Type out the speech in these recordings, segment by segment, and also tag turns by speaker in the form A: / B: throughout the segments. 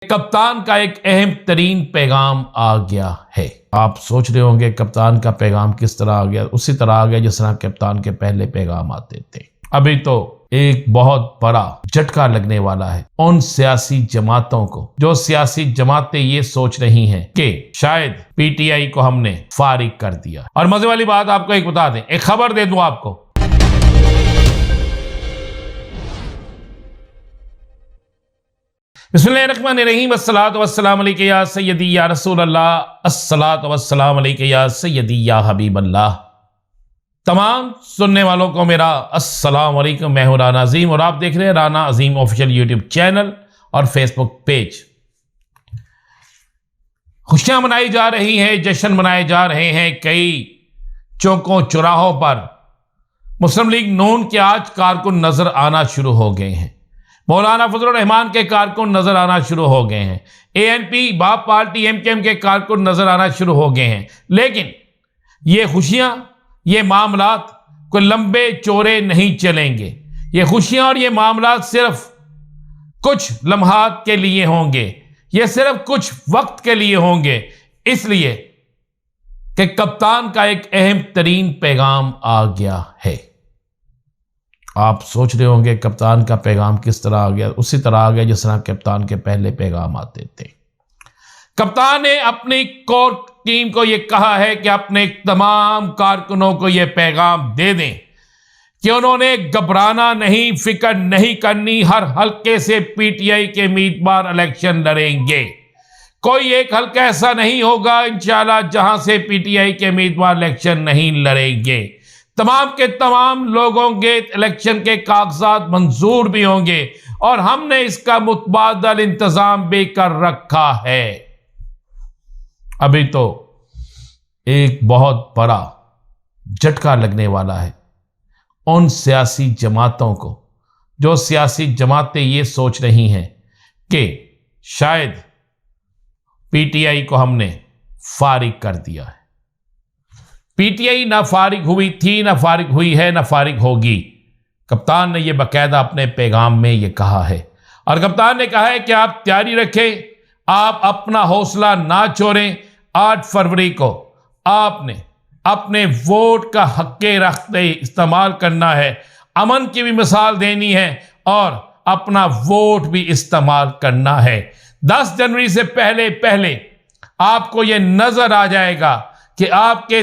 A: कप्तान का एक अहम तरीन पैगाम आ गया है। आप सोच रहे होंगे कप्तान का पैगाम किस तरह आ गया। उसी तरह आ गया जिस तरह कप्तान के पहले पैगाम आते थे। अभी तो एक बहुत बड़ा झटका लगने वाला है उन सियासी जमातों को जो सियासी जमातें ये सोच रही हैं कि शायद पीटीआई को हमने फारिग कर दिया। और मजे वाली बात आपको एक बता दें, एक खबर दे दूं आपको। बिस्मिल्लाहिर्रहमानिर्रहीम, अस्सलातु वस्सलामु अलैका या सय्यदी या रसूल अल्लाह, अस्सलातु वस्सलामु अलैका या सय्यदी या हबीब अल्लाह। तमाम सुनने वालों को मेरा अस्सलाम वालेकुम। मैं हूं राना अजीम और आप देख रहे हैं राना अजीम ऑफिशियल यूट्यूब चैनल और फेसबुक पेज। खुशियां मनाई जा रही हैं, जश्न मनाए जा रहे हैं कई चौकों चौराहों पर। मुस्लिम लीग नून के आज कारकुन नजर आना शुरू हो गए हैं। मौलाना फजलुर रहमान के कारकुन नजर आना शुरू हो गए हैं। एएनपी बाप पार्टी एमकेएम के कारकुन नजर आना शुरू हो गए हैं। लेकिन ये खुशियां, ये मामलात कोई लंबे चौड़े नहीं चलेंगे। ये खुशियां और ये मामलात सिर्फ कुछ लम्हात के लिए होंगे, ये सिर्फ कुछ वक्त के लिए होंगे, इसलिए कि कप्तान का एक अहम तरीन पैगाम आ गया है। आप सोच रहे होंगे कप्तान का पैगाम किस तरह आ गया। उसी तरह आ गया जिस तरह कप्तान के पहले पैगाम आते थे। कप्तान ने अपनी कोर टीम को यह कहा है कि अपने तमाम कारकुनों को यह पैगाम दे दें कि उन्होंने घबराना नहीं, फिक्र नहीं करनी। हर हल्के से पीटीआई के उम्मीदवार इलेक्शन लड़ेंगे। कोई एक हल्का ऐसा नहीं होगा इंशाल्लाह जहां से पीटीआई के उम्मीदवार इलेक्शन नहीं लड़ेंगे। तमाम के तमाम लोगों के इलेक्शन के कागजात मंजूर भी होंगे और हमने इसका मुतबादल इंतजाम भी कर रखा है। अभी तो एक बहुत बड़ा झटका लगने वाला है उन सियासी जमातों को जो सियासी जमातें ये सोच रही हैं कि शायद पीटीआई को हमने फारिग कर दिया है। पीटीआई ना फारिग हुई थी, ना फारिग हुई है, ना फारिग होगी। कप्तान ने यह बाकायदा अपने पैगाम में यह कहा है और कप्तान ने कहा है कि आप तैयारी रखें, आप अपना हौसला ना छोड़ें। 8 फरवरी को आपने अपने वोट का हक़ रखते इस्तेमाल करना है, अमन की भी मिसाल देनी है और अपना वोट भी इस्तेमाल करना है। 10 जनवरी से पहले आपको यह नजर आ जाएगा कि आपके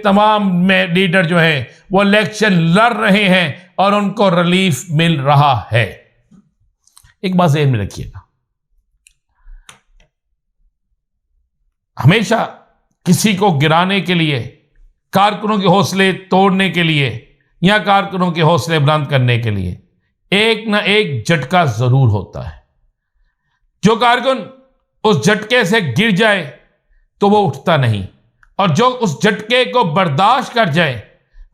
A: तमाम लीडर जो हैं वो इलेक्शन लड़ रहे हैं और उनको रिलीफ मिल रहा है। एक बात ज़हन में रखिएगा, हमेशा किसी को गिराने के लिए, कारकुनों के हौसले तोड़ने के लिए या कारकुनों के हौसले बुलंद करने के लिए एक ना एक झटका जरूर होता है। जो कारकुन उस झटके से गिर जाए तो वो उठता नहीं और जो उस झटके को बर्दाश्त कर जाए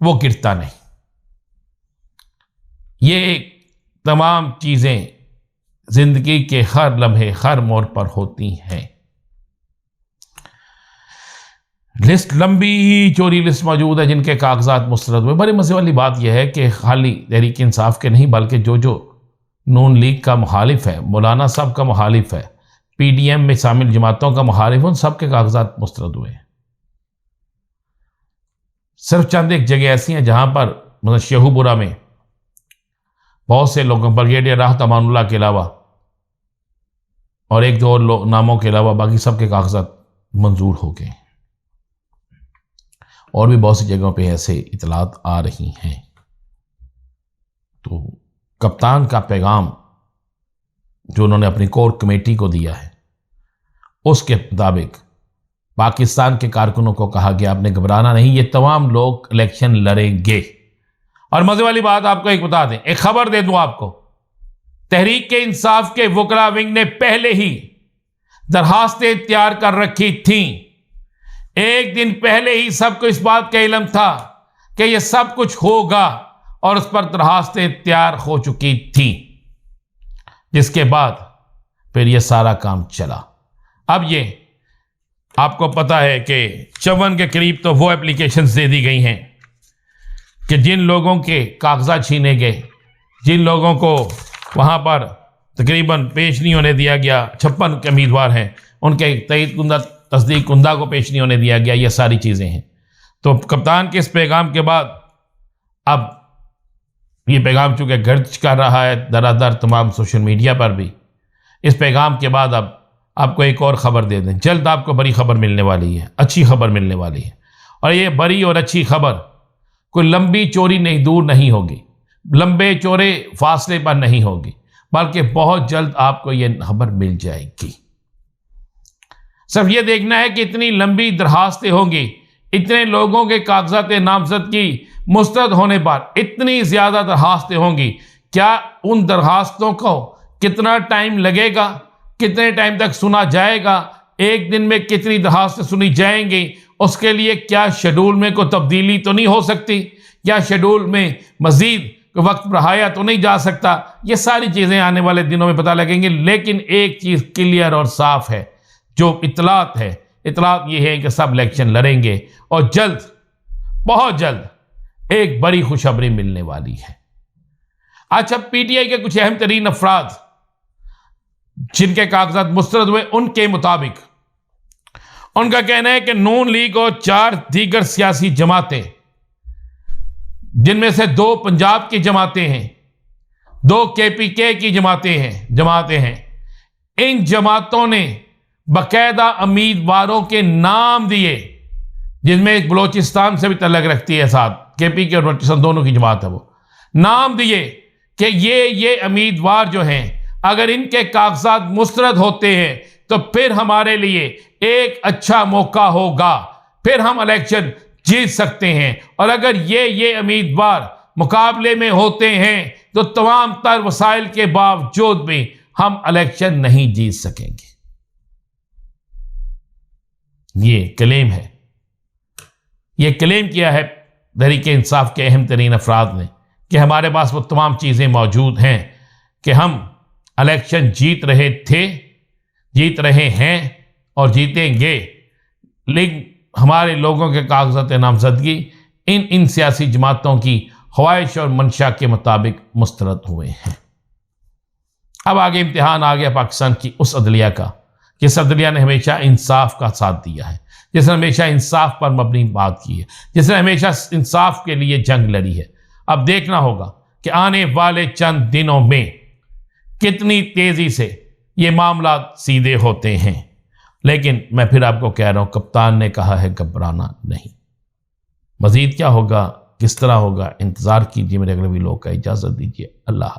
A: वो गिरता नहीं। ये तमाम चीजें जिंदगी के हर लम्हे, हर मोड़ पर होती हैं। लिस्ट लंबी चौड़ी लिस्ट मौजूद है जिनके कागजात मुस्तरद हुए। बड़ी मजे वाली बात यह है कि खाली तहरीक इंसाफ के नहीं बल्कि जो नून लीग का मुखालिफ है, मौलाना साहब का मुखालिफ है, पीडीएम में शामिल जमातों का मुखालिफ, उन सब के कागजात मुस्तरद हुए। सिर्फ चंद एक जगह ऐसी हैं जहां पर मतलब शेहूपुरा में बहुत से लोगों, ब्रिगेडियर राहत अमानुल्लाह के अलावा और एक दो और नामों के अलावा बाकी सबके कागजात मंजूर हो गए। और भी बहुत सी जगहों पे ऐसे इतलात आ रही हैं। तो कप्तान का पैगाम जो उन्होंने अपनी कोर कमेटी को दिया है उसके मुताबिक पाकिस्तान के कारकुनों को कहा गया आपने घबराना नहीं, ये तमाम लोग इलेक्शन लड़ेंगे। और मजे वाली बात आपको एक बता दें, एक खबर दे दूं आपको। तहरीक के इंसाफ के वकला विंग ने पहले ही दरखास्तें तैयार कर रखी थीं। एक दिन पहले ही सबको इस बात का इल्म था कि यह सब कुछ होगा और उस पर दरखास्तें तैयार हो चुकी थीं, जिसके बाद फिर यह सारा काम चला। अब ये आपको पता है कि 54 के करीब तो वो एप्लीकेशंस दे दी गई हैं कि जिन लोगों के कागजात छीने गए, जिन लोगों को वहाँ पर तकरीबन पेश नहीं होने दिया गया। 56 के उम्मीदवार हैं, उनके तईद कुंदा तस्दीक कुंदा को पेश नहीं होने दिया गया। ये सारी चीज़ें हैं। तो कप्तान के इस पैगाम के बाद अब ये पैगाम चूँकि गर्ज कर रहा है दरादर तमाम सोशल मीडिया पर भी, इस पैगाम के बाद अब आपको एक और ख़बर दे दें, जल्द आपको बड़ी खबर मिलने वाली है, अच्छी खबर मिलने वाली है। और ये बड़ी और अच्छी खबर कोई लंबी चौड़ी नहीं, दूर नहीं होगी, लंबे चौड़े फासले पर नहीं होगी, बल्कि बहुत जल्द आपको ये खबर मिल जाएगी। सिर्फ ये देखना है कि इतनी लंबी दरखास्तें होंगी, इतने लोगों के कागजात नामजदगी मुस्तरद होने पर इतनी ज़्यादा दरखास्तें होंगी, क्या उन दरखास्तों को कितना टाइम लगेगा, कितने टाइम तक सुना जाएगा, एक दिन में कितनी दरखास्तें सुनी जाएंगी, उसके लिए क्या शेड्यूल में कोई तब्दीली तो नहीं हो सकती, क्या शेड्यूल में मज़ीद वक्त बढ़ाया तो नहीं जा सकता। ये सारी चीज़ें आने वाले दिनों में पता लगेंगी। लेकिन एक चीज़ क्लियर और साफ है, जो इतलात है, इतलात ये है कि सब इलेक्शन लड़ेंगे और जल्द, बहुत जल्द एक बड़ी खुशखबरी मिलने वाली है। अच्छा, पीटीआई के कुछ अहम तरीन अफराद जिनके कागजात मुस्तरद हुए, उनके मुताबिक उनका कहना है कि नून लीग और 4 दीगर सियासी जमातें, जिनमें से 2 पंजाब की जमातें हैं, 2 केपीके की जमातें हैं, इन जमातों ने बाकायदा उम्मीदवारों के नाम दिए, जिनमें एक बलोचिस्तान से भी तल्लक रखती है, साथ केपीके और बलोचिस्तान दोनों की जमात है, वो नाम दिए कि ये उम्मीदवार जो हैं, अगर इनके कागजात मुस्तरद होते हैं तो फिर हमारे लिए एक अच्छा मौका होगा, फिर हम इलेक्शन जीत सकते हैं। और अगर ये उम्मीदवार मुकाबले में होते हैं तो तमाम तर वसाइल के बावजूद भी हम इलेक्शन नहीं जीत सकेंगे। ये क्लेम है, ये क्लेम किया है तहरीके इंसाफ के अहम तरीन अफराद ने कि हमारे पास वो तमाम चीज़ें मौजूद हैं कि हम इलेक्शन जीत रहे थे, जीत रहे हैं और जीतेंगे। लेकिन हमारे लोगों के कागजात नामजदगी इन सियासी जमातों की ख्वाहिश और मंशा के मुताबिक मुस्तरद हुए हैं। अब आगे इम्तिहान आ गया पाकिस्तान की उस अदलिया का, जिस अदलिया ने हमेशा इंसाफ का साथ दिया है, जिसने हमेशा इंसाफ पर मबनी बात की है, जिसने हमेशा इंसाफ के लिए जंग लड़ी है। अब देखना होगा कि आने वाले चंद दिनों में कितनी तेज़ी से ये मामला सीधे होते हैं। लेकिन मैं फिर आपको कह रहा हूँ, कप्तान ने कहा है घबराना नहीं। मज़ीद क्या होगा, किस तरह होगा, इंतज़ार कीजिए। मेरे अगले वीडियो का इजाज़त दीजिए। अल्लाह।